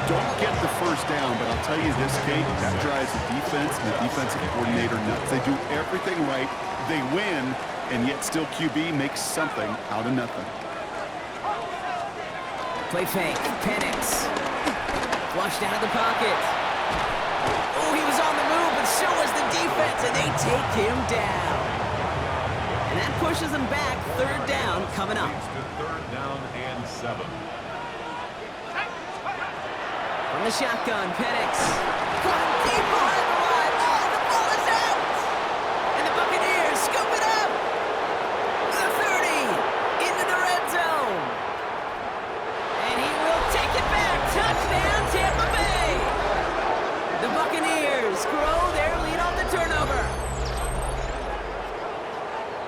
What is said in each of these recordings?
don't get the first down, but I'll tell you this, Kate, that drives the defense and the defensive coordinator nuts. They do everything right, they win, and yet still QB makes something out of nothing. Play fake, Penix. Flushed out of the pocket. Oh, he was on the move, but so was the defense, and they take him down. And that pushes them back. Third down coming up. Third down and 7. From the shotgun, Penix. Caught him deep behind the line. Oh, the ball is out. And the Buccaneers scoop it up. The 30 into the red zone. And he will take it back. Touchdown, Tampa Bay. The Buccaneers grow their lead on the turnover.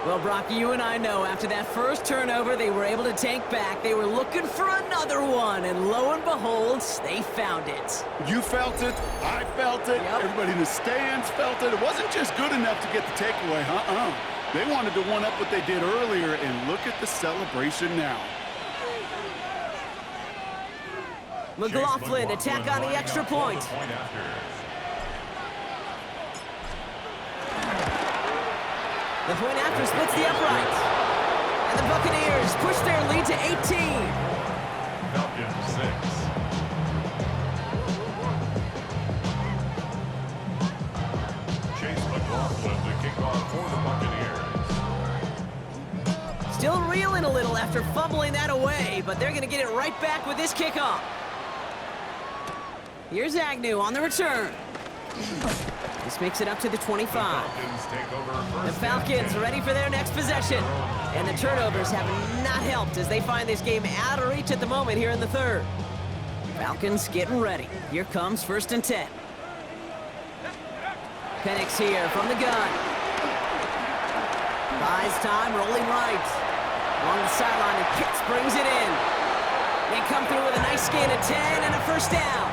Well, Brock, you and I know after that first turnover, they were able to take back. They were looking for another one, and lo and behold, they found it. You felt it. I felt it. Yep. Everybody in the stands felt it. It wasn't just good enough to get the takeaway. They wanted to one-up what they did earlier, and look at the celebration now. McLaughlin, attack on the extra point. The point after splits the upright. And the Buccaneers push their lead to 18. Falcons 6. Chase McLaughlin to kick off for the Buccaneers. Still reeling a little after fumbling that away, but they're going to get it right back with this kickoff. Here's Agnew on the return. This makes it up to the 25. The Falcons ready for their next possession. And the turnovers have not helped as they find this game out of reach at the moment here in the third. Falcons getting ready. Here comes 1st and 10. Penix here from the gun. Buys time, rolling right. Along the sideline, and Pitts brings it in. They come through with a nice gain of 10 and a first down.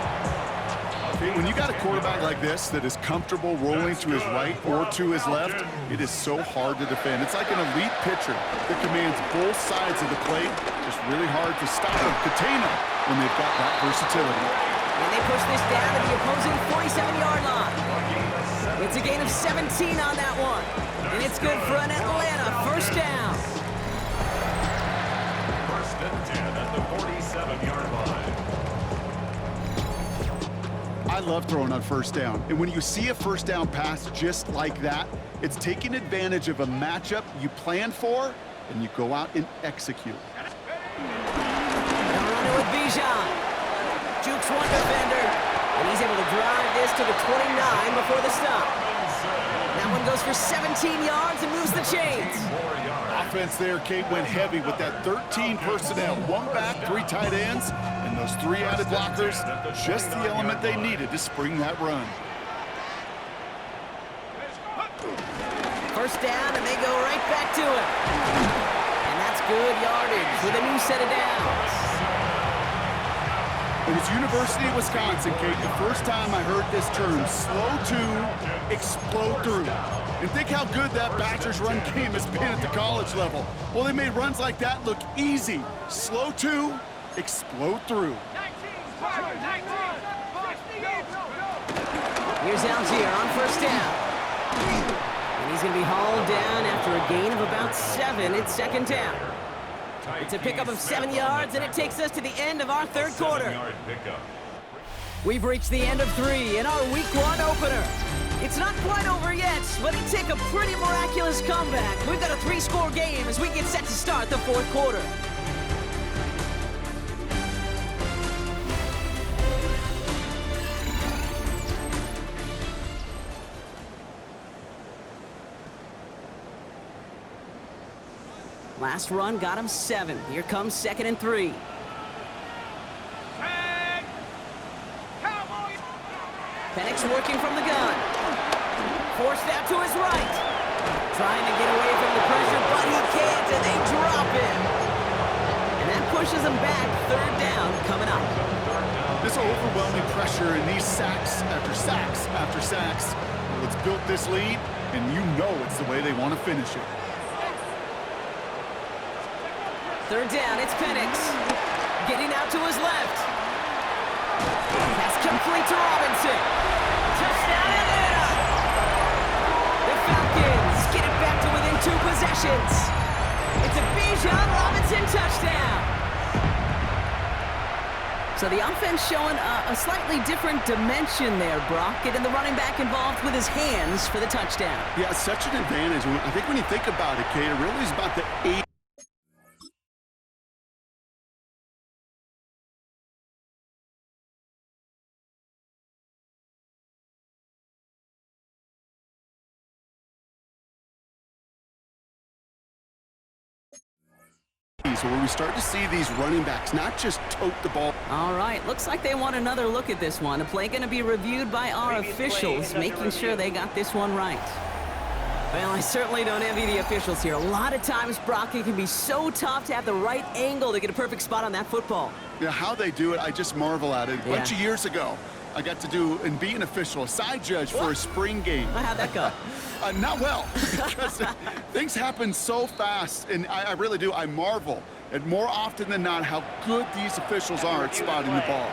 When you got a quarterback like this that is comfortable rolling to his right or to his left, it is so hard to defend. It's like an elite pitcher that commands both sides of the plate. Just really hard to stop him, contain him when they've got that versatility. And they push this down to the opposing 47-yard line. It's a gain of 17 on that one. And it's good for an Atlanta first down. First and 10 at the 47-yard line. I love throwing on first down. And when you see a first down pass just like that, it's taking advantage of a matchup you planned for, and you go out and execute. They'll run it with Bijan. Jukes one defender, and he's able to drive this to the 29 before the stop. That one goes for 17 yards and moves the chains. Offense there, Kate, went heavy with that 13 personnel. 1 back, 3 tight ends, and those 3 added blockers, just the element they needed to spring that run. First down, and they go right back to it. And that's good yardage with a new set of downs. It was University of Wisconsin, Kate, the first time I heard this term, slow to explode through. And think how good that Badgers run game has been at the college level. Well, they made runs like that look easy. Slow to explode through. Here's Algier on first down. And he's going to be hauled down after a gain of about 7. It's second down. It's a pickup of 7 yards, and it takes us to the end of our third quarter. We've reached the end of 3 in our Week 1 opener. It's not quite over yet, but it took a pretty miraculous comeback. We've got a 3-score game as we get set to start the fourth quarter. Last run got him 7. Here comes 2nd and 3. Penix working from the gun. Forced out to his right. Trying to get away from the pressure, but he can't, and they drop him. And that pushes him back. Third down coming up. This overwhelming pressure and these sacks after sacks after sacks, well, it's built this lead, and you know it's the way they want to finish it. Third down, it's Penix. Getting out to his left. Complete to Robinson. Touchdown, Atlanta! The Falcons get it back to within 2 possessions. It's a Bijan Robinson touchdown. So the offense showing a slightly different dimension there, Brock. Getting the running back involved with his hands for the touchdown. Yeah, such an advantage. I think when you think about it, Kate, it really is about the 8. So where we start to see these running backs not just tote the ball. All right, looks like they want another look at this one. A play going to be reviewed by our officials, making sure they got this one right. Well, I certainly don't envy the officials here. A lot of times, Brock, it can be so tough to have the right angle to get a perfect spot on that football. Yeah, how they do it, I just marvel at it. A bunch of years ago, I got to do and be an official, a side judge for a spring game. How'd that go? Not well, because things happen so fast, and I really do. I marvel at more often than not how good these officials are at spotting the ball.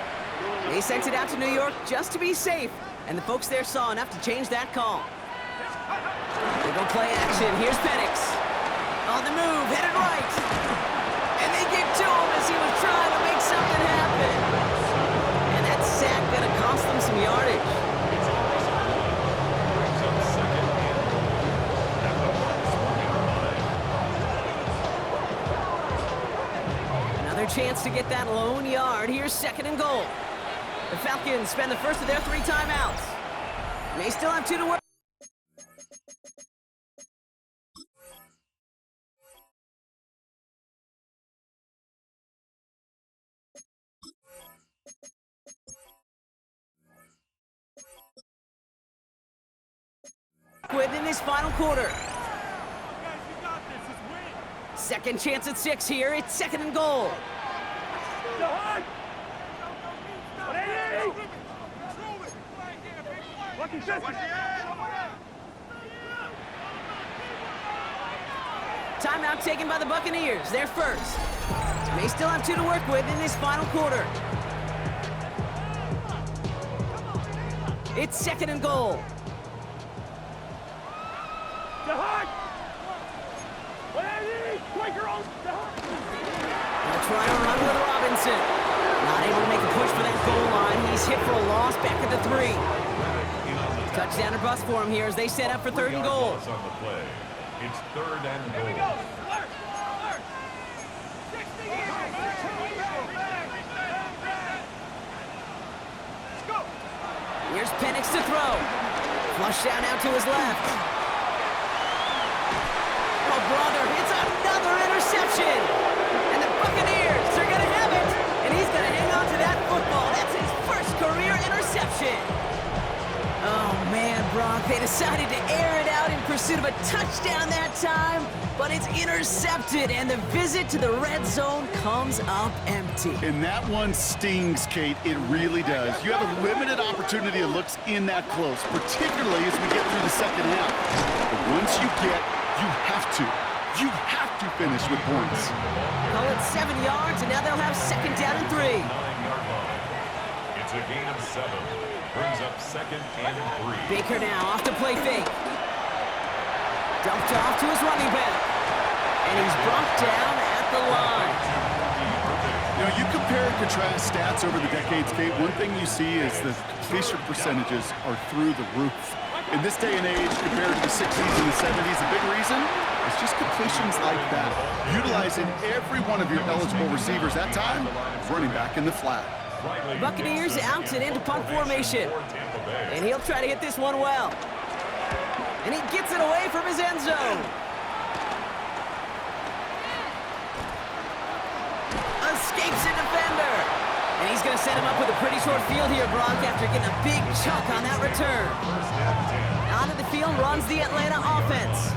They sent it out to New York just to be safe, and the folks there saw enough to change that call. They go play action. Here's Penix. On the move, headed right. And they give to him as he was trying to make something happen. And that sack going to cost them some yardage. Another chance to get that lone yard. Here's 2nd and goal. The Falcons spend the first of their 3 timeouts. They still have 2 to work. Within this final quarter. Second chance at 6 here. It's 2nd and goal. Timeout taken by the Buccaneers. They're first. They still have 2 to work with in this final quarter. It's 2nd and goal. They'll try to run with Robinson. Not able to make a push for that goal line. He's hit for a loss back at the 3. Touchdown or bust for him here as they set up for 3rd and goal. On the play. It's 3rd and goal. Here's Penix to throw. Flush down out to his left. Oh, brother, it's another interception. And the Buccaneers are going to have it. And he's going to hang on to that football. That's his first career interception. Oh, man, Brock, they decided to air it out in pursuit of a touchdown that time, but it's intercepted, and the visit to the red zone comes up empty. And that one stings, Kate. It really does. You have a limited opportunity that looks in that close, particularly as we get through the second half. But once you have to finish with points. Call it 7 yards, and now they'll have 2nd down and 3. 9-yard line. It's a gain of 7. Brings up 2nd and 3. Baker now off to play fake. Dumped off to his running back. And he's brought down at the line. You know, you compare and contrast stats over the decades, Kate. One thing you see is the completion percentages are through the roof. In this day and age, compared to the 60s and the 70s, a big reason is just completions like that. Utilizing every one of your eligible receivers that time, running back in the flat. Buccaneers out and into punt formation. And he'll try to hit this one well. And he gets it away from his end zone. Escapes a defender. And he's going to set him up with a pretty short field here, Brock, after getting a big chunk on that return. Out of the field runs the Atlanta offense.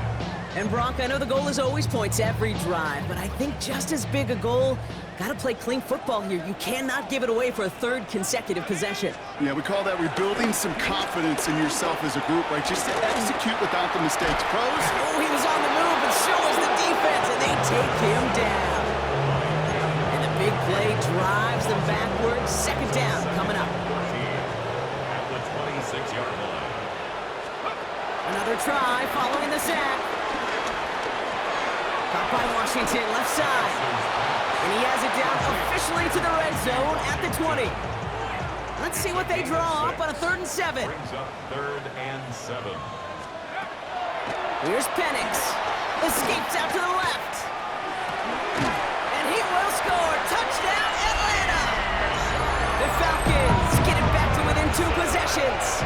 And Brock, I know the goal is always points every drive, but I think just as big a goal, got to play clean football here. You cannot give it away for a 3rd consecutive possession. Yeah, we call that rebuilding some confidence in yourself as a group, right? Just to execute without the mistakes. Pros? Oh, he was on the move, but so was the defense, and they take him down. And the big play drives them backwards. 2nd down coming up. Another try following the sack. Caught by Washington, left side. And he has it down officially to the red zone at the 20. Let's see what they draw up on a 3rd and 7. Brings up 3rd and 7. Here's Penix. Escapes out to the left. And he will score. Touchdown, Atlanta! The Falcons get it back to within 2 possessions.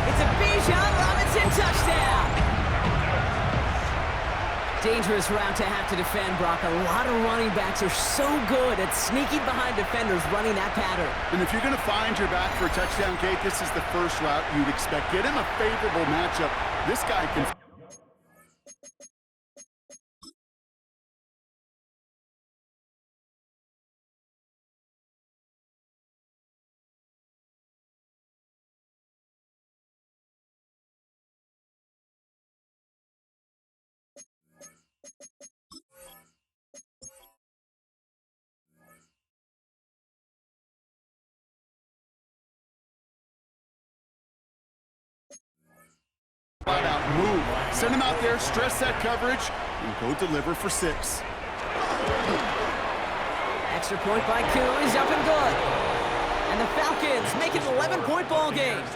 It's a Bijan Robinson touchdown. Dangerous route to have to defend, Brock. A lot of running backs are so good at sneaking behind defenders running that pattern. And if you're going to find your back for a touchdown, Kate, this is the first route you'd expect. Get him a favorable matchup. This guy can... Flat out move. Send him out there, stress that coverage, and go deliver for 6. Extra point by Koo is up and good. And the Falcons make it an 11-point ball game. 24.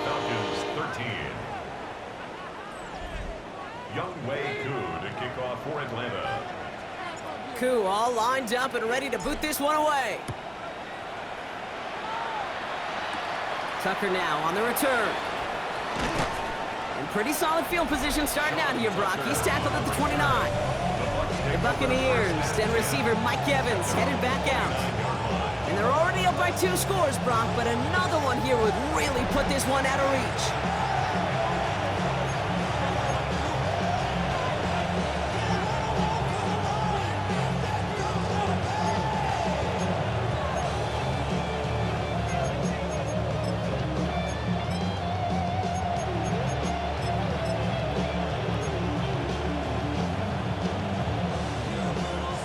Falcons 13. Younghoe Koo to kick off for Atlanta. Koo all lined up and ready to boot this one away. Tucker now on the return. And pretty solid field position starting out here, Brock. He's tackled at the 29. The Buccaneers, then receiver Mike Evans headed back out. And they're already up by 2 scores, Brock, but another one here would really put this one out of reach.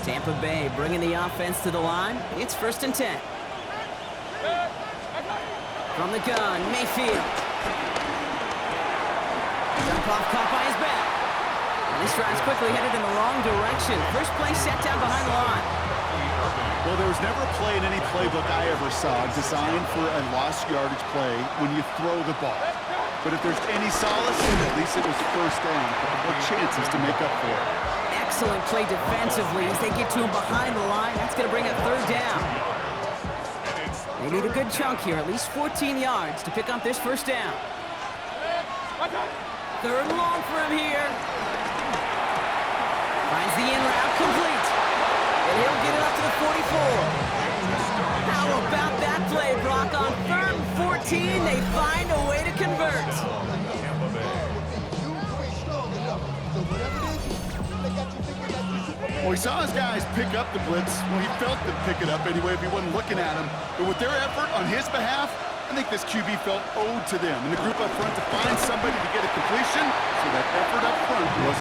Tampa Bay bringing the offense to the line. It's 1st and 10. From the gun, Mayfield. Dump off caught by his back. And this drive's quickly headed in the wrong direction. First play set down behind the line. Well, there was never a play in any playbook I ever saw designed for a lost yardage play when you throw the ball. But if there's any solace, at least it was 1st down. More chances to make up for it. Excellent play defensively as they get to him behind the line. That's going to bring up 3rd down. They need a good chunk here, at least 14 yards to pick up this 1st down. 3rd and long for him here. Finds the in route complete. And he'll get it up to the 44. How about that play, Brock? On 3rd and 14, they find a way to convert. Well, he saw his guys pick up the blitz. Well, he felt them pick it up anyway if he wasn't looking at him. But with their effort on his behalf, I think this QB felt owed to them. And the group up front to find somebody to get a completion, so that effort up front was